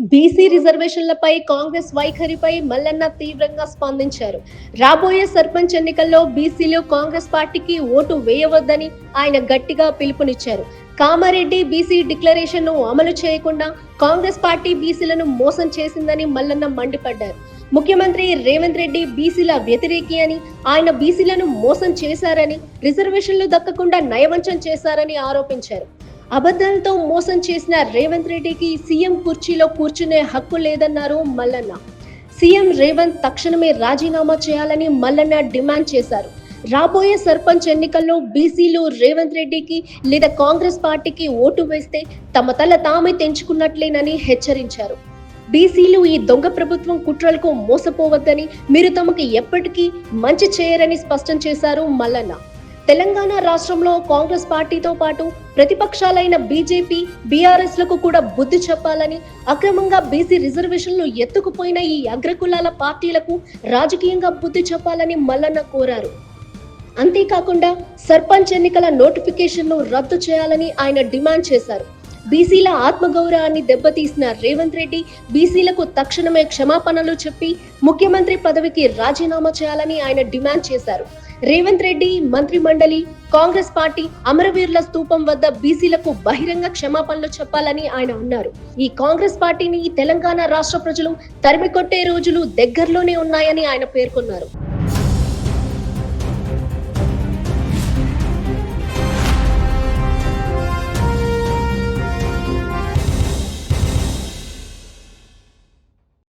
BC రిజర్వేషన్లపై Congress వైఖరిపై Mallanna తీవ్రంగా స్పందించారు. రాబోయే సర్పంచ్ ఎన్నికల్లో బీసీలు కాంగ్రెస్ పార్టీకి ఓటు వేయవద్దని ఆయన గట్టిగా పిలుపునిచ్చారు. కామారెడ్డి బీసీ డిక్లరేషన్ ను అమలు చేయకుండా కాంగ్రెస్ పార్టీ బీసీలను మోసం చేసిందని మల్లన్న మండిపడ్డారు. ముఖ్యమంత్రి రేవంత్ రెడ్డి బీసీల వ్యతిరేకి అని, ఆయన బీసీలను మోసం చేశారని, రిజర్వేషన్లు దక్కకుండా నయవంచన చేశారని ఆరోపించారు. అబద్ధాలతో మోసం చేసిన రేవంత్ రెడ్డికి సీఎం కుర్చీలో కూర్చునే హక్కు లేదన్నారు మల్లన్న. సీఎం రేవంత్ తక్షణమే రాజీనామా చేయాలని మల్లన్న డిమాండ్ చేశారు. రాబోయే సర్పంచ్ ఎన్నికల్లో బీసీలు రేవంత్ రెడ్డికి లేదా కాంగ్రెస్ పార్టీకి ఓటు వేస్తే తమ తల తామే తెంచుకున్నట్లేనని హెచ్చరించారు. బీసీలు ఈ దొంగ ప్రభుత్వం కుట్రలకు మోసపోవద్దని, మీరు తమకు ఎప్పటికీ మంచి చేయరని స్పష్టం చేశారు మల్లన్న. తెలంగాణ రాష్ట్రంలో కాంగ్రెస్ పార్టీతో పాటు ప్రతిపక్షాలైన బీజేపీ, బీఆర్ఎస్ లకు కూడా బుద్ధి చెప్పాలని, అక్రమంగా బీసీ రిజర్వేషన్లు ఎత్తుకుపోయిన ఈ అగ్రకులాల పార్టీలకు రాజకీయంగా బుద్ధి చెప్పాలని మల్లన్న కోరారు. అంతేకాకుండా సర్పంచ్ ఎన్నికల నోటిఫికేషన్ ను రద్దు చేయాలని ఆయన డిమాండ్ చేశారు. బీసీల ఆత్మగౌరవాన్ని దెబ్బతీసిన రేవంత్ రెడ్డి బీసీలకు తక్షణమే క్షమాపణలు చెప్పి ముఖ్యమంత్రి పదవికి రాజీనామా చేయాలని ఆయన డిమాండ్ చేశారు. రేవంత్ రెడ్డి మంత్రి మండలి, కాంగ్రెస్ పార్టీ అమరవీరుల స్తూపం వద్ద బీసీలకు బహిరంగ క్షమాపణలు చెప్పాలని ఆయన అన్నారు. ఈ కాంగ్రెస్ పార్టీని తెలంగాణ రాష్ట్ర ప్రజలు తరిమికొట్టే రోజులు దగ్గరలోనే ఉన్నాయని ఆయన పేర్కొన్నారు.